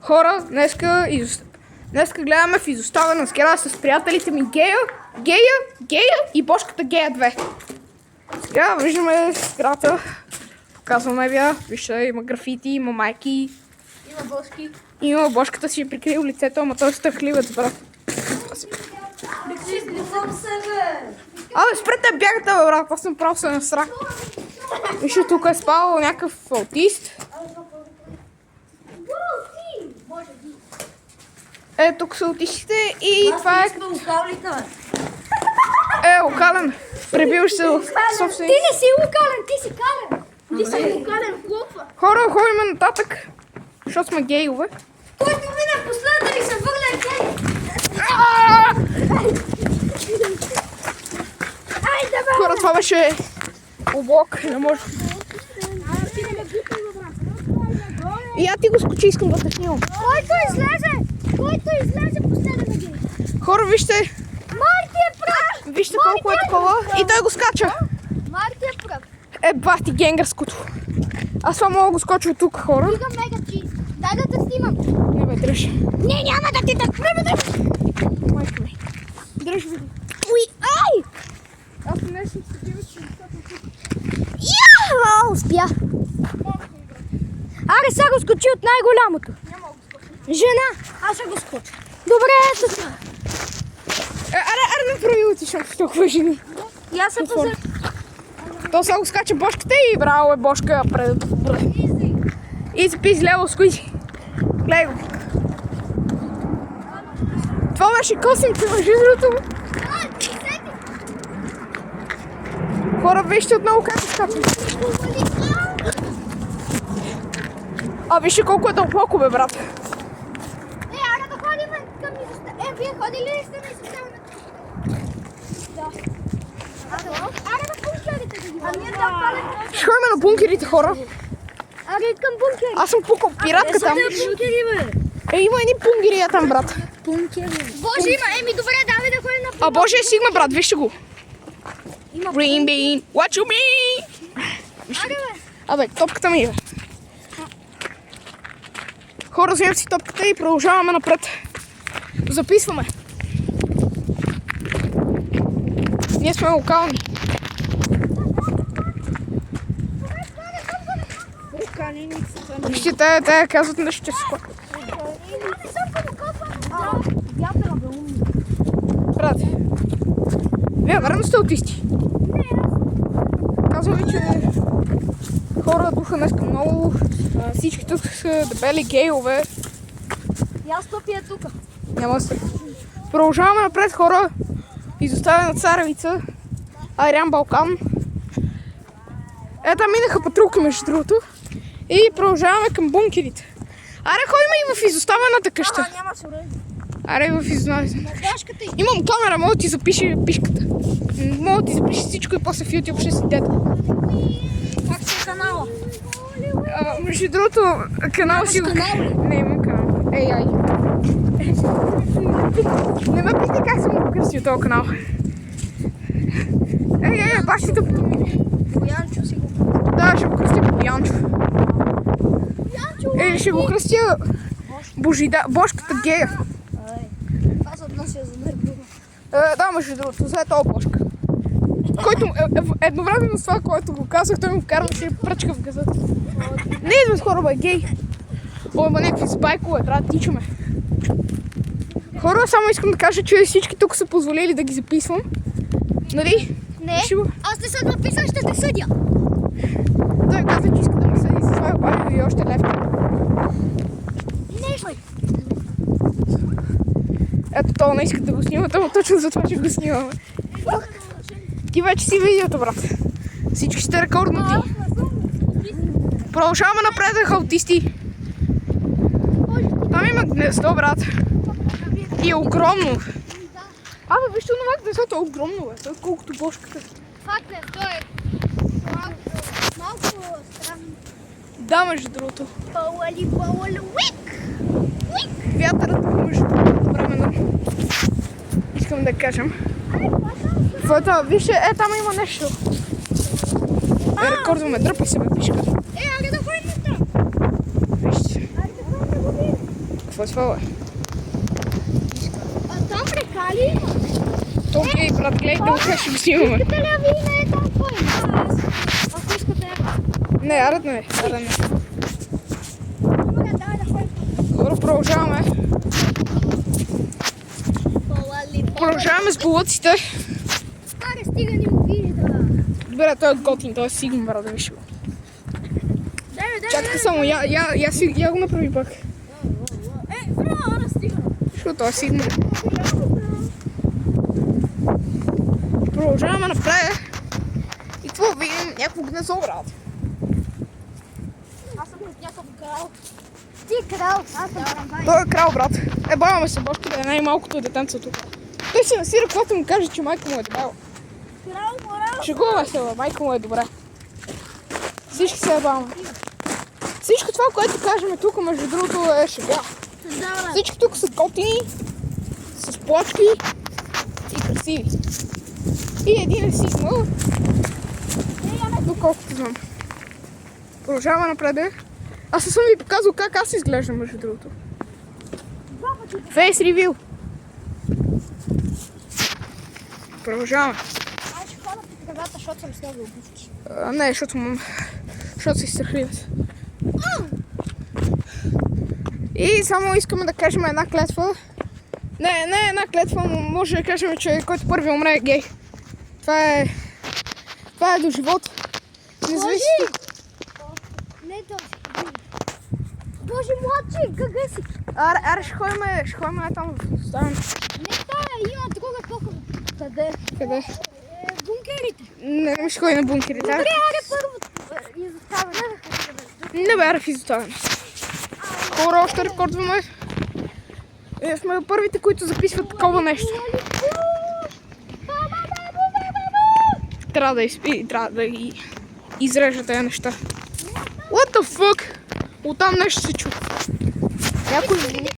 Хора, днеска гледаме в изоставена сграда с приятелите ми Гея и Бошката Гея 2. Сега виждаме сградата. Показваме ви. Вижте, има графити, има майки. Има Бошки. Има Бошката си прикрил лицето, ама той е стъхливец, брат. Абе, спрете бягате, бе, брат. Аз съм право се насрах. Вижте, тук е спал някакъв аутист. Тук са аутистите и това е... локален. Пребиваш се в собствени... Ти не си локален, ти си кален. Ти си локален, хлопва. Хора, ходим нататък, защото сме гейове. Който мина последна ли се върля гей? Айде, бе! Хора, това беше облак, не може. И я ти го скочи, искам да те снимам. Който излезе последен на гей. Хора, вижте, Марти е прав! вижте колко е такова и той го скача. Марти е прав. Бати генгърското. Аз това мога да го скоча от тук, хора. Стига мега чиз. Дай да те снимам. Не бе, дръж. Не, няма да ти так. Не, дръж. Майка ми. Дръж ви. Уй, ай! Аз не съм се дива, че Я! Успя. Аре, сега го скочи от най-голямото. Жена, аз ще го скоча. Добре, ето. Аре, направи отишъм в толкова жени. И аз се позър. То сега го скача Бошката и браво е Бошка пред... Изи пизи лево скуизи. Гледай го. Това беше косъмче, между другото. Хора, вижте отново как се скача. Вижте колко е дълбоко, бе, брат. Аре да ходим към изоставена. Вие ходили ли сте на изоставена? Да. Аре да бункерите да ги водим. Ще ходим на бункерите, хора. Аре към бункери. Аз съм пукал пиратка там. Бункери, бе. Има едни бунгери там, брат. Боже, има. Добре, давай да ходим на Боже, стигна, брат, вижте го. Green bean, what you mean? Аре, бе. Абе, топката ми е. Хора, вземем си топката и продължаваме напред. Записваме. Ние сме локални. Вижте, те казват нещо, че се скоро. Брат, вие верно сте аутисти. Казвам ви, че хора духа днеска много. Всички тук са дебели гейове. И аз топия е тук. Няма се. Продължаваме напред, хора. Изоставена Царевица. Айран Балкан. Там минаха патрулки, между другото. И продължаваме към бункерите. Аре, ходим и в изоставената къща. Няма се уреди. Аре, в изоставената. Имам камера, мога да ти запише пишката. Мога да ти запише всичко и после в YouTube ще си дето. Как си канала? Между другото, канал си... Не, имам канал. Ай. Не ме питай как съм го кръстил този канал. Баш си да помине. Боянчо си го. Да, ще го кръстя по Янчо. Ще го кръстя Бошката Гея. Това се отнася за него. Да, между другото, за този Бошка. Който едновременно с това, което го казах, той му вкарваше пръчка в газата. Не идвам с хора, бе, гей. Има някакви спайкове, трябва да тичаме. Хора, само искам да кажа, че всички тук са позволили да ги записвам. Нали? Не, аз не съм написал, ще те съдя. Той каза, че иска да ме съди с това обадил и още лев. Не, Ето това не иска да го снимат, ама точно за това, че го снимаме. Ти вече си видеото, брат. Всички сте рекорднати. Продължаваме напред, аутисти. Там има гнездо, брат. И е огромно. Вижте това гнездото е огромно, бе. Това е колкото Бошката. факт е, то е малко странно. Да, между другото. Пауали, уик! Вятърът между другото времено. Искам да кажем. Вижте, там има нещо. Рекордваме, дръпай се, бе, пишка. Аре да ходим на там. Вижте. Аре да ходим да го видим. какво е това, бе? А там прекали има. То гей, брат, гледайте го, как ще го снимаме. Искате ли ви не е там кой? Аз. Ако искате. Не, арат не. Добре, давай да ходим. Добре, продължаваме. Продължаваме с болъците. Аре, стига ни му види да. Добре, той е готин, той е сигурно, брат, да виж го. Чакай само, я го направи пак. Ара, стига. Защото той е сигурно. Продължаваме напред. И какво видим? Някакво гнездо, брат. Аз съм от някакъв крал. Ти е крал, аз съм трамвай. Той е крал, брат. Баваме се, Бошко, да е най-малкото детенце тук. Той се насира, когато му каже, че майка му е дебела. Крал, морал. Шегуваме се, бе, майка му е добре. Всички се ебаваме. Всичко това, което кажем тук, между другото, е шега. Всички тук са готини, с плочки и красиви. И един е сигнал, доколкото знам. Продължаваме напред. Аз не съм ви показал как аз изглеждам, между другото. Фейс ревю. Продължаваме. Аз ще ходя по кръвата, защото съм с много обувки. Не, защото се изстрахливат. И само искаме да кажем една клетва. Не една клетва, но може да кажем, че който първи умре е гей. Това е до живот. Независимо. Не този. Боже, младче, къде си? Аре, ще ходим там в оставане. Не тая, има друга тока. Къде? Къде? Бункерите. Не ще ходим на бункерите. Добре, аре първо изоставане. Не бе, аре в изоставане. Хора, още рекордваме. Сме първите, които записват такова нещо. Трябва да изрежа тези неща. What the fuck? Оттам нещо се чу. Някой